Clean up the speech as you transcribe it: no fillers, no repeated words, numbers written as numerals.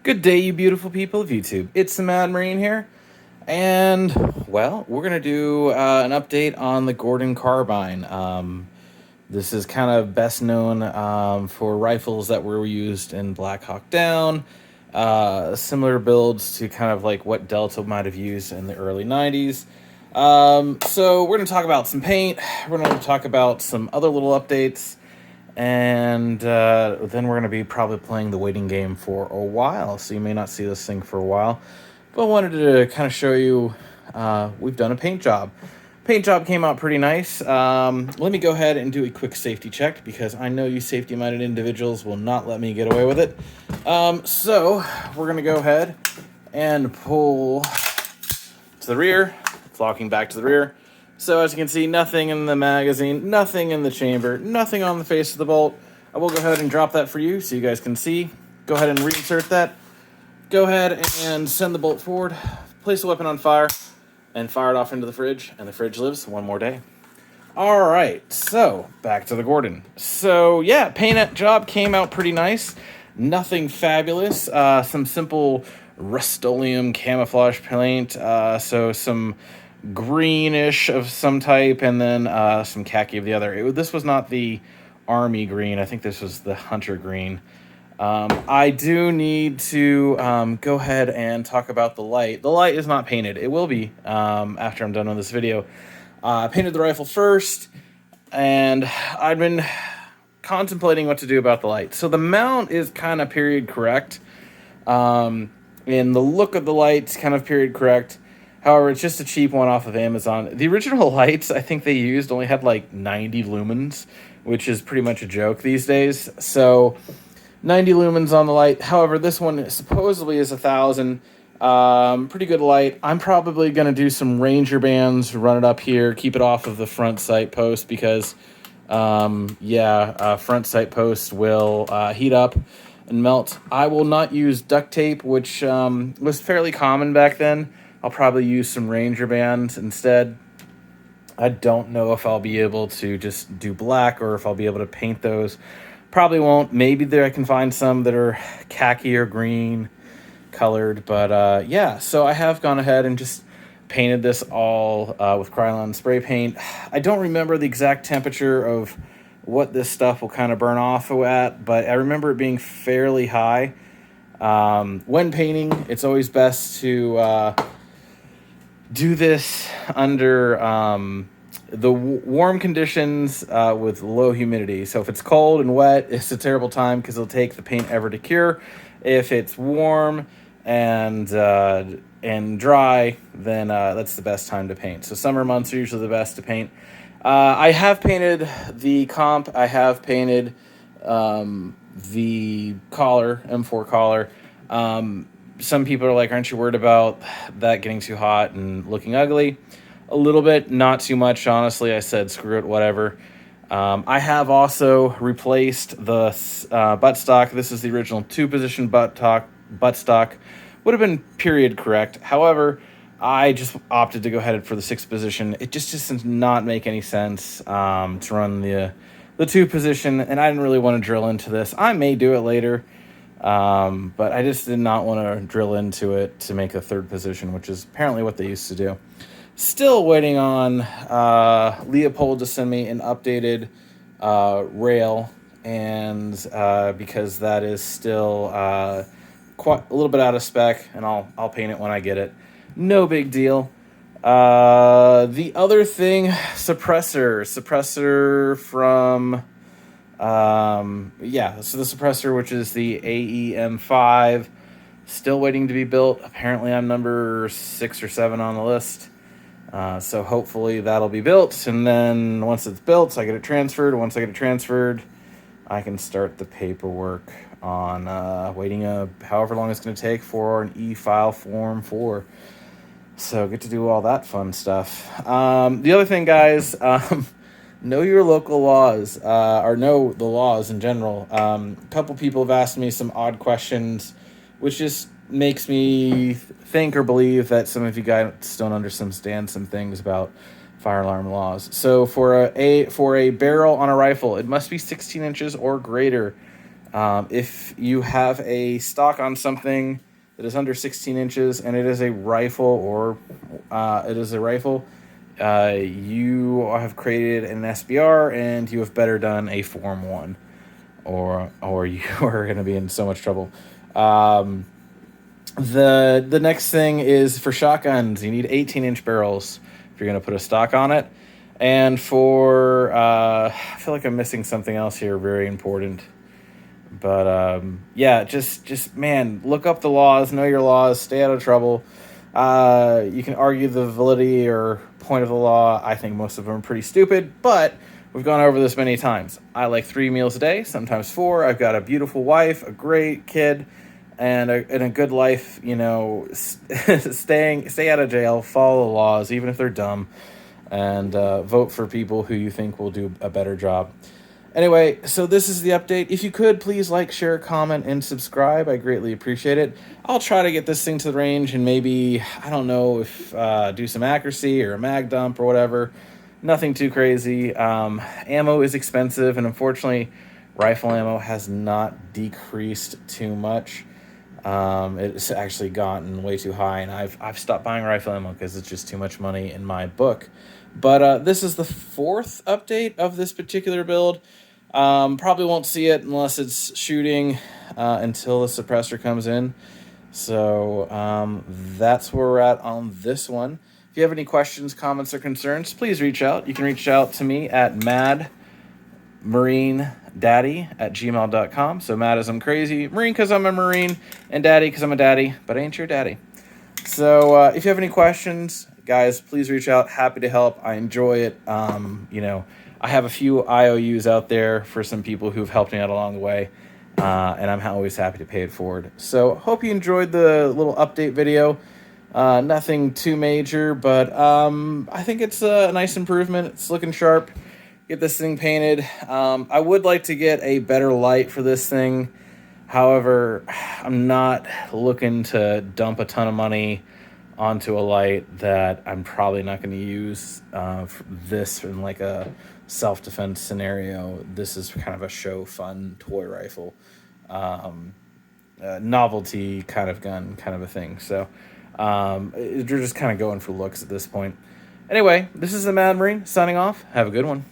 Good day, you beautiful people of YouTube. It's the Mad Marine here, and, well, we're going to do an update on the Gordon Carbine. This is kind of best known for rifles that were used in Black Hawk Down, similar builds to kind of like what Delta might have used in the early 90s. So we're going to talk about some paint, we're going to talk about some other little updates, and then we're going to be probably playing the waiting game for a while, so you may not see this thing for a while. But I wanted to kind of show you we've done a paint job. Paint job came out pretty nice. Let me go ahead and do a quick safety check because I know you safety-minded individuals will not let me get away with it. So we're going to go ahead and pull to the rear. It's locking back to the rear. So as you can see, nothing in the magazine, nothing in the chamber, nothing on the face of the bolt. I will go ahead and drop that for you so you guys can see. Go ahead and reinsert that. Go ahead and send the bolt forward. Place the weapon on fire and fire it off into the fridge. And the fridge lives one more day. All right, so back to the Gordon. So yeah, paint job came out pretty nice. Nothing fabulous. Some simple Rust-Oleum camouflage paint. So some greenish of some type, and then some khaki of the other. This was not the army green. I think this was the hunter green. I do need to go ahead and talk about the light. The light is not painted. It will be after I'm done with this video. I painted the rifle first, and I've been contemplating what to do about the light. So the mount is kind of period correct. And the look of the light's kind of period correct. However, it's just a cheap one off of Amazon. The original lights I think they used only had like 90 lumens, which is pretty much a joke these days. So 90 lumens on the light. However, this one supposedly is 1,000. Pretty good light. I'm probably going to do some Ranger bands, run it up here, keep it off of the front sight post because, front sight post will heat up and melt. I will not use duct tape, which was fairly common back then. I'll probably use some Ranger bands instead. I don't know if I'll be able to just do black or if I'll be able to paint those. Probably won't. Maybe there I can find some that are khaki or green colored. But yeah, so I have gone ahead and just painted this all with Krylon spray paint. I don't remember the exact temperature of what this stuff will kind of burn off at, but I remember it being fairly high. When painting, it's always best to do this under the warm conditions with low humidity. So if it's cold and wet, it's a terrible time because it'll take the paint ever to cure. If it's warm and dry, then that's the best time to paint. So summer months are usually the best to paint. I have painted the comp. I have painted the collar, M4 collar. Some people are like, aren't you worried about that getting too hot and looking ugly? A little bit, not too much, honestly. I said, screw it, whatever. I have also replaced the buttstock. This is the original 2-position buttstock. Would have been period correct. However, I just opted to go ahead for the 6th position. It just does not make any sense to run the 2-position, and I didn't really want to drill into this. I may do it later. But I just did not want to drill into it to make a 3rd position, which is apparently what they used to do. Still waiting on Leopold to send me an updated rail, and because that is still quite a little bit out of spec, and I'll paint it when I get it. No big deal. The other thing, suppressor from... so the suppressor, which is the AEM5, still waiting to be built. Apparently I'm number 6 or 7 on the list. So hopefully that'll be built, and then once it's built, I get it transferred. Once I get it transferred, I can start the paperwork on waiting however long it's going to take for an E-file Form 4. So get to do all that fun stuff. The other thing, guys, know your local laws, or know the laws in general. A couple people have asked me some odd questions, which just makes me think or believe that some of you guys don't understand some things about fire alarm laws. So for a barrel on a rifle, it must be 16 inches or greater. If you have a stock on something that is under 16 inches and it is a rifle or you have created an SBR and you have better done a Form 1, or you are going to be in so much trouble. The next thing is for shotguns. You need 18-inch barrels if you're going to put a stock on it. And for I feel like I'm missing something else here very important. But yeah, just man, look up the laws, know your laws, stay out of trouble. You can argue the validity or point of the law. I think most of them are pretty stupid, but we've gone over this many times. I like 3 meals a day, sometimes 4. I've got a beautiful wife, a great kid, and a good life. You know, stay out of jail, follow the laws, even if they're dumb, and vote for people who you think will do a better job. Anyway, so this is the update. If you could, please like, share, comment, and subscribe. I greatly appreciate it. I'll try to get this thing to the range and maybe, I don't know, if do some accuracy or a mag dump or whatever. Nothing too crazy. Ammo is expensive, and unfortunately, rifle ammo has not decreased too much. It's actually gotten way too high, and I've stopped buying rifle ammo because it's just too much money in my book. But this is the 4th update of this particular build. Probably won't see it unless it's shooting until the suppressor comes in. So that's where we're at on this one. If you have any questions, comments, or concerns, please reach out. You can reach out to me at madmarinedaddy@gmail.com. So mad as I'm crazy, Marine because I'm a Marine, and daddy because I'm a daddy, but I ain't your daddy. So if you have any questions, guys, please reach out. Happy to help. I enjoy it. I have a few IOUs out there for some people who've helped me out along the way, and I'm always happy to pay it forward. So hope you enjoyed the little update video. Nothing too major, but I think it's a nice improvement. It's looking sharp. Get this thing painted. I would like to get a better light for this thing. However, I'm not looking to dump a ton of money onto a light that I'm probably not going to use for this in like a self-defense scenario. This is kind of a show fun toy rifle, novelty kind of gun kind of a thing. So you're just kind of going for looks at this point. Anyway, this is the Mad Marine signing off. Have a good one.